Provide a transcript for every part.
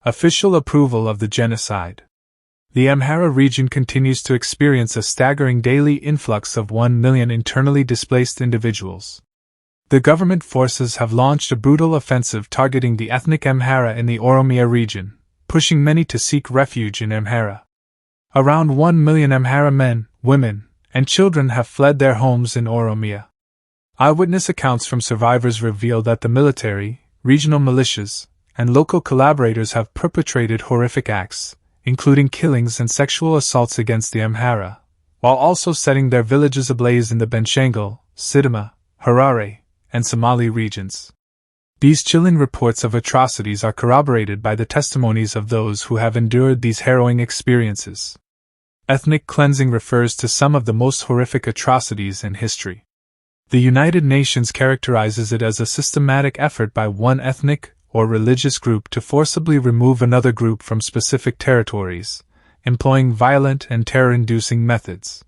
Official approval of the genocide. The Amhara region continues to experience a staggering daily influx of 1 million internally displaced individuals. The government forces have launched a brutal offensive targeting the ethnic Amhara in the Oromia region, pushing many to seek refuge in Amhara. Around 1 million Amhara men, women, and children have fled their homes in Oromia. Eyewitness accounts from survivors reveal that the military, regional militias, and local collaborators have perpetrated horrific acts, including killings and sexual assaults against the Amhara, while also setting their villages ablaze in the Benshangul, Sidama, Harare, and Somali regions. These chilling reports of atrocities are corroborated by the testimonies of those who have endured these harrowing experiences. Ethnic cleansing refers to some of the most horrific atrocities in history. The United Nations characterizes it as a systematic effort by one ethnic or religious group to forcibly remove another group from specific territories, employing violent and terror-inducing methods.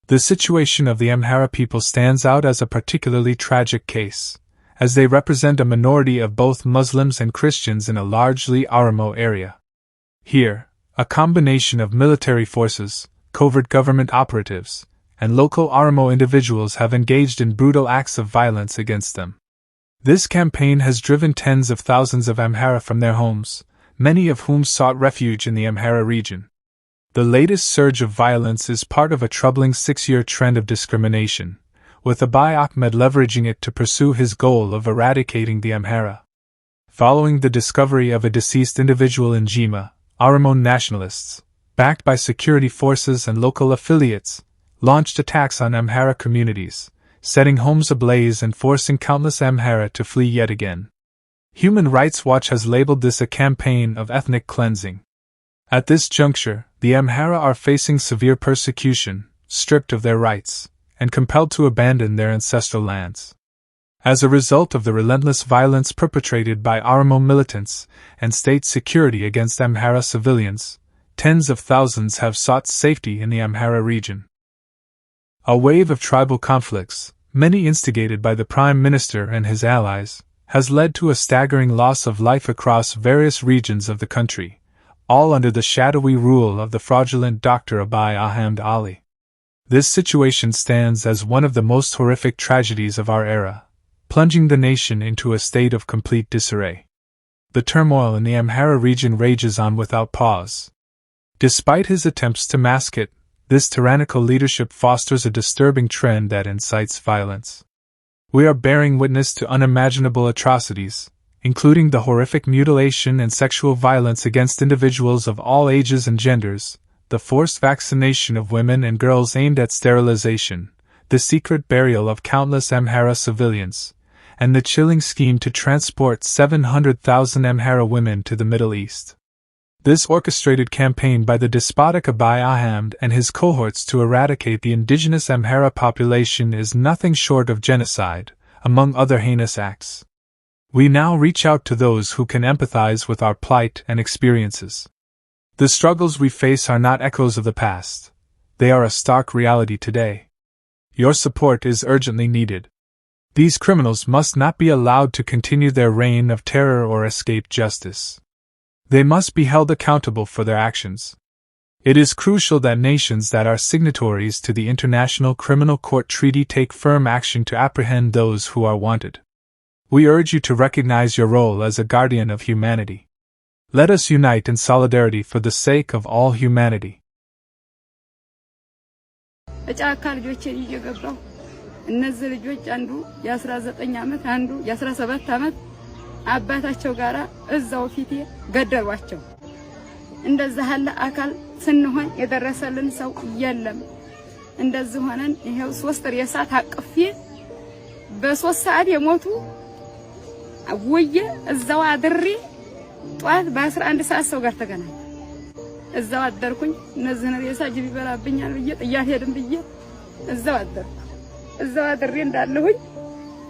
The situation of the Amhara people stands out as a particularly tragic case, as they represent a minority of both Muslims and Christians in a largely Oromo area. Here, a combination of military forces, covert government operatives, and local Oromo individuals have engaged in brutal acts of violence against them. This campaign has driven tens of thousands of Amhara from their homes, many of whom sought refuge in the Amhara region. The latest surge of violence is part of a troubling 6-year trend of discrimination, with Abiy Ahmed leveraging it to pursue his goal of eradicating the Amhara. Following the discovery of a deceased individual in Jimma, Oromo nationalists, backed by security forces and local affiliates, launched attacks on Amhara communities, setting homes ablaze and forcing countless Amhara to flee yet again. Human Rights Watch has labeled this a campaign of ethnic cleansing. At this juncture, the Amhara are facing severe persecution, stripped of their rights, and compelled to abandon their ancestral lands. As a result of the relentless violence perpetrated by Oromo militants and state security against Amhara civilians, tens of thousands have sought safety in the Amhara region. A wave of tribal conflicts, many instigated by the Prime Minister and his allies, has led to a staggering loss of life across various regions of the country, all under the shadowy rule of the fraudulent Dr. Abiy Ahmed Ali. This situation stands as one of the most horrific tragedies of our era, plunging the nation into a state of complete disarray. The turmoil in the Amhara region rages on without pause. Despite his attempts to mask it, this tyrannical leadership fosters a disturbing trend that incites violence. We are bearing witness to unimaginable atrocities, including the horrific mutilation and sexual violence against individuals of all ages and genders, the forced vaccination of women and girls aimed at sterilization, the secret burial of countless Amhara civilians, and the chilling scheme to transport 700,000 Amhara women to the Middle East. This orchestrated campaign by the despotic Abiy Ahmed and his cohorts to eradicate the indigenous Amhara population is nothing short of genocide, among other heinous acts. We now reach out to those who can empathize with our plight and experiences. The struggles we face are not echoes of the past, they are a stark reality today. Your support is urgently needed. These criminals must not be allowed to continue their reign of terror or escape justice. They must be held accountable for their actions. It is crucial that nations that are signatories to the International Criminal Court Treaty take firm action to apprehend those who are wanted. We urge you to recognize your role as a guardian of humanity. Let us unite in solidarity for the sake of all humanity. እነዚህ ልጆች አንዱ የ19 አመት አንዱ የ17 አመት አባታቸው ጋራ እዛው ፊቴ ገደሏቸው። እንደዛ ያለ አካል ስንሆን የደረሰልን ሰው የለም። እንደዚህ ሆነን ይሄው 3 ሬሳ ታቅፌ በ3 ሰዓት የሞቱ አውዬ እዛው አድሬ ጧት በ11 ሰዓት ሰው ጋር ተገናኘ። እዛው አደርኩኝ። እነዚህን ሬሳ ጅብ ይበላብኛል ብዬ ጥያት ሄድን ብዬ እዛው አደርኩ። እዛው አድሬ እንዳለሁኝ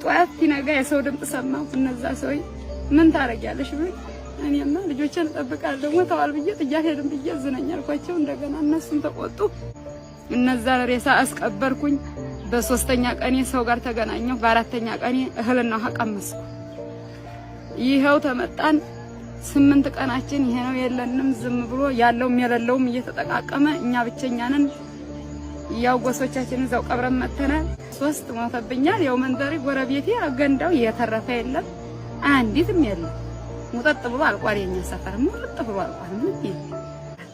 ጧት ሲነጋ የሰው ድምጽ ሰማሁ። እነዛ ሰውይ ምን ታረጊያለሽ ብሎ እኔማ ልጆችን ተጠብቃለሁ ሞተዋል ብዬ ጥያት ሄድን ብዬ ዝነኛ አልኳቸው። እንደገና እነሱም ተቆጡ። እነዛ ሬሳ አስቀበርኩኝ። በ3ኛ ቀኔ ሰው ጋር ተገናኘሁ። በ4ኛ ቀኔ እህልና ውሃ ቀመስኩ። ይሄው ተመጣን 8 ቀናችን ይሄ ነው የለንም ዝም ብሎ ያለው የሌለውም እየተጠቃቀመ እኛ ብቸኛ ነን ያው ጎሶቻችን እዛው ቀብረን መተናል 3 ሞተብኛል ያው መንደሪ ጎረቤቴ አገንዳው የተረፈ የለም አንዲትም የለም ሙጠጥ ብሎ አልቋል የኛ ሰፈር ሙጠጥ ብሎ አልቋል ምን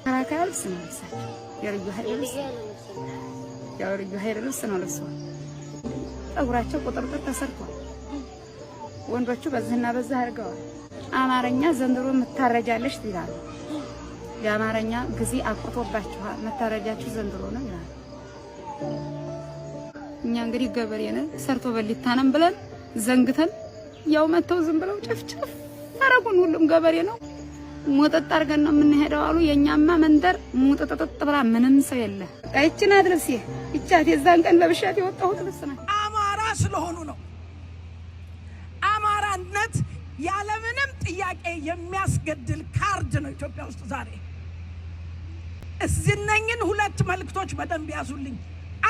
ተራካል ስንሰ የልዩ ኃይል ልብስ ነው ለብሰዋል ጠጉራቸው ቁጥርጥር ተሰርቷል ወንዶቹ በዚህና በዛ አድርገዋል አማርኛ ዘንድሮ መታረጃለሽ ይላል የአማርኛ ጊዜ አቆቶባችኋል መታረጃችሁ ዘንድሮ ነው ይላል እኛ እንግዲህ ገበሬ ነን ሰርቶ በሊታንም ብለን ዘንግተን ያው መተው ዝም ብለው ጨፍጨፍ ታረጉን ሁሉም ገበሬ ነው ሞጠጥ አርገን ነው የምንሄደው አሉ የኛማ መንደር ሙጥጥጥ ብላ ምንም ሰው የለ አይቺና ድረስ ይቻት የዛን ቀን ለብሻት የወጣሁት ልብስ ነው አማራ ስለሆኑ ነው አማራነት ያለ ምንም ጥያቄ የሚያስገድል ካርድ ነው ኢትዮጵያ ውስጥ ዛሬ እዝነኝን 2 መልክቶች በደንብ ያዙልኝ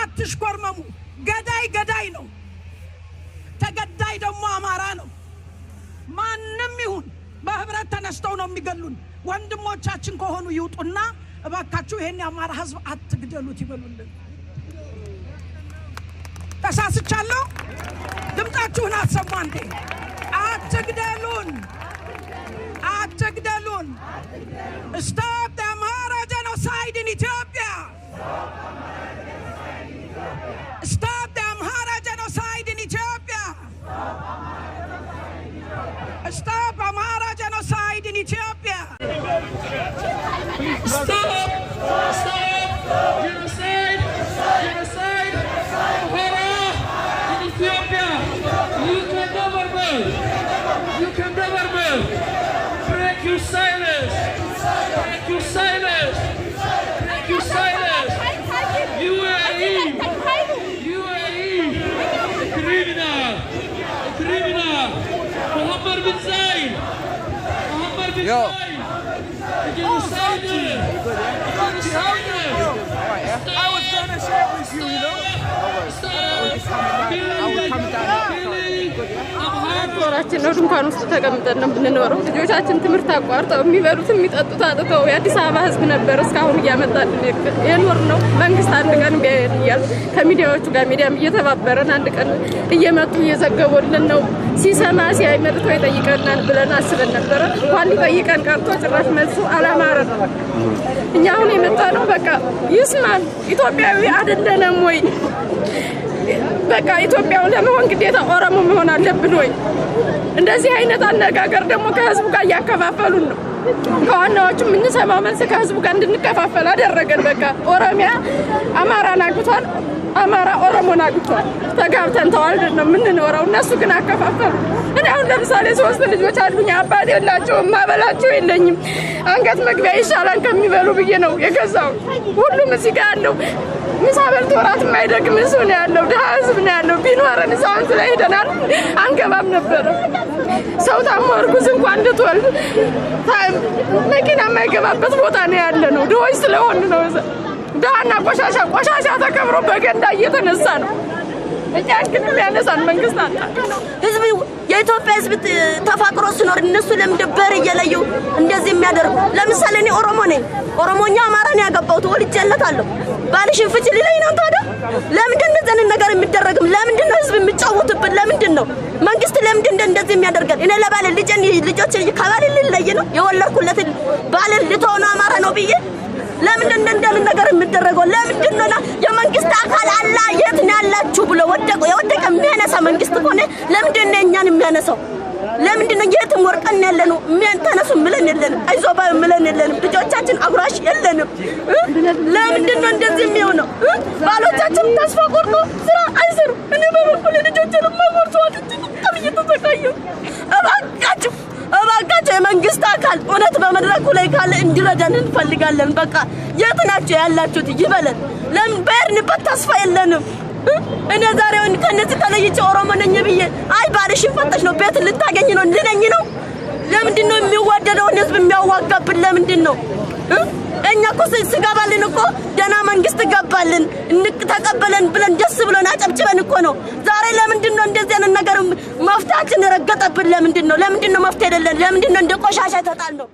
አትሽኮርመሙ ገዳይ ነው ተገዳይ ደግሞ አማራ ነው ማንንም ይሁን በህብረት ተነስተው ነው የሚገሉን ወንድሞቻችን ከሆኑ ይውጡና እባካችሁ ይሄን የአማራ ህዝብ አትግደሉት ይበሉልን ተሳስቻለሁ ድምጣችሁን አሰሙ አንዴ አትግደሉን stop the Amhara genocide in Ethiopia stop the Amhara genocide in Ethiopia stop Amhara genocide in Ethiopia stop genocide Amhara in Ethiopia you can never move break your silence UAE criminal Muhammad bin Zayed genocide I was gonna share with you ጦራችን ነው ድንኳን ውስጥ ተቀምጠን ነው ብንኖረው ልጆቻችን ትምህርት አቋርጠው የሚበሉት የሚጠጡት አጥተው የአዲስ አበባ ህዝብ ነበር እስካሁን እያመጣልን የኖር ነው መንግስት አንድ ቀን ቢያያል ከሚዲያዎቹ ጋር ሚዲያም እየተባበረን አንድ ቀን እየመጡ እየዘገቡልን ነው ሲሰማ ሲያይመርቶ ይጠይቀናል ብለን አስበን ነበር እንኳን ሊጠይቀን ቀርቶ ጭራሽ መልሱ አላማረን እኛ አሁን የመጣ ነው በቃ ይስማን ኢትዮጵያዊ አይደለንም ወይ በቃ ኢትዮጵያው ለመሆን ግዴታ ኦሮሞ መሆን አለብን ወይ እንደዚህ አይነት አነጋገር ደግሞ ከህዝቡ ጋር ያከፋፈሉን ነው ከዋናዎቹ ምን ሰማው መልስ ከህዝቡ ጋር እንድንከፋፈል አደረገን በቃ ኦሮሚያ አማራን አግቷል አማራ ኦሮሞን አግቷል ተጋብተን ተዋልደን ነው የምንኖረው እነሱ ግን አከፋፈሉ እኔ አሁን ለምሳሌ 3 ልጆች አሉኝ አባቴ የላቸውም ማበላቸው የለኝም አንገት መግቢያ ይሻላል ከሚበሉ ብዬ ነው የገዛው ሁሉም እዚህ ጋር አለው ምሳበል ተወራት ማይደግም እሱ ነው ያለው ደሃ ህዝብ ነው ያለው ቢኖረን ሳውንት ላይ ሄደናል አንገባም ነበር ሰው ታሞ እርጉዝ እንኳን እንድትወልድ መኪና የማይገባበት ቦታ ነው ያለ ነው ድሆች ስለሆን ነው ዳና ቆሻሻ ተከብሮ በገንዳ እየተነሳ ነው እኛ ግን የሚያነሳን መንግስት አጣ ህዝብ የኢትዮጵያ ህዝብ ተፋቅሮ ሲኖር እነሱ ለምደበር እየለዩ እንደዚህ የሚያደርጉ ለምሳሌ እኔ ኦሮሞ ነኝ ኦሮሞኛ አማራን ያገባውት ወልጄለታለሁ ባልሽን ፍቺ ሊለኝ ነው ታዲያ ለምንድን ነው እንደዚህ ነገር የሚደረግም ለምንድን ነው ህዝብ የሚጫወቱብን ለምንድን ነው መንግስት ለምንድን ነው እንደዚህ የሚያደርገን እኔ ለባለ ልጆች ከባል ልለይ ነው የወለድኩለት ባል ልተውና አማራ ነው ብዬ ለምንድን ነው እንደዚህ ነገር የሚደረገው ለምንድን ነው የመንግስት አካል አላ የት ነው ያላችሁ ብሎ የወደቀ የሚያነሳ መንግስት ሆነ ለምንድን ነው እኛን የሚያነሳው ለምንድን ነው የትም ወርቀን ያለነው የሚያንተነሱ ምለን የለንም አይዞባ ምለን የለንም ልጆቻችን አብራሽ የለንም ለምንድን ነው እንደዚህ የሚሆነው ባሎቻችን ተስፋ ቆርጦ ስራ አይሰሩ እኔ በበኩል ልጆችን ማቆርጦ አጥንት ተሰቃዩ እባካችሁ የመንግስት አካል እውነት በመድረኩ ላይ ካለ እንዲረዳን እንፈልጋለን በቃ የት ናችሁ ያላችሁት ይበለን ለምን በእርንበት ተስፋ የለንም እኔ ዛሬውን ከነዚህ ተለይቼ ኦሮሞ ነኝ ብዬ አይ ባልሽን ፈተሽ ነው ቤት ልታገኝ ነው ልነኝ ነው ለምንድን ነው የሚወደደው ህዝብ የሚያዋጋብን ለምንድን ነው? እኛ እኮ ስገባልን እኮ ደህና መንግስት ገባልን ተቀበለን ብለን ደስ ብሎን አጨብጭበን እኮ ነው። ዛሬ ለምንድን ነው እንደዚህ አይነት ነገር መፍታችን ረገጠብን? ለምንድን ነው መፍትሄ አይደለም? ለምንድን ነው እንደ ቆሻሻ ተጣል ነው?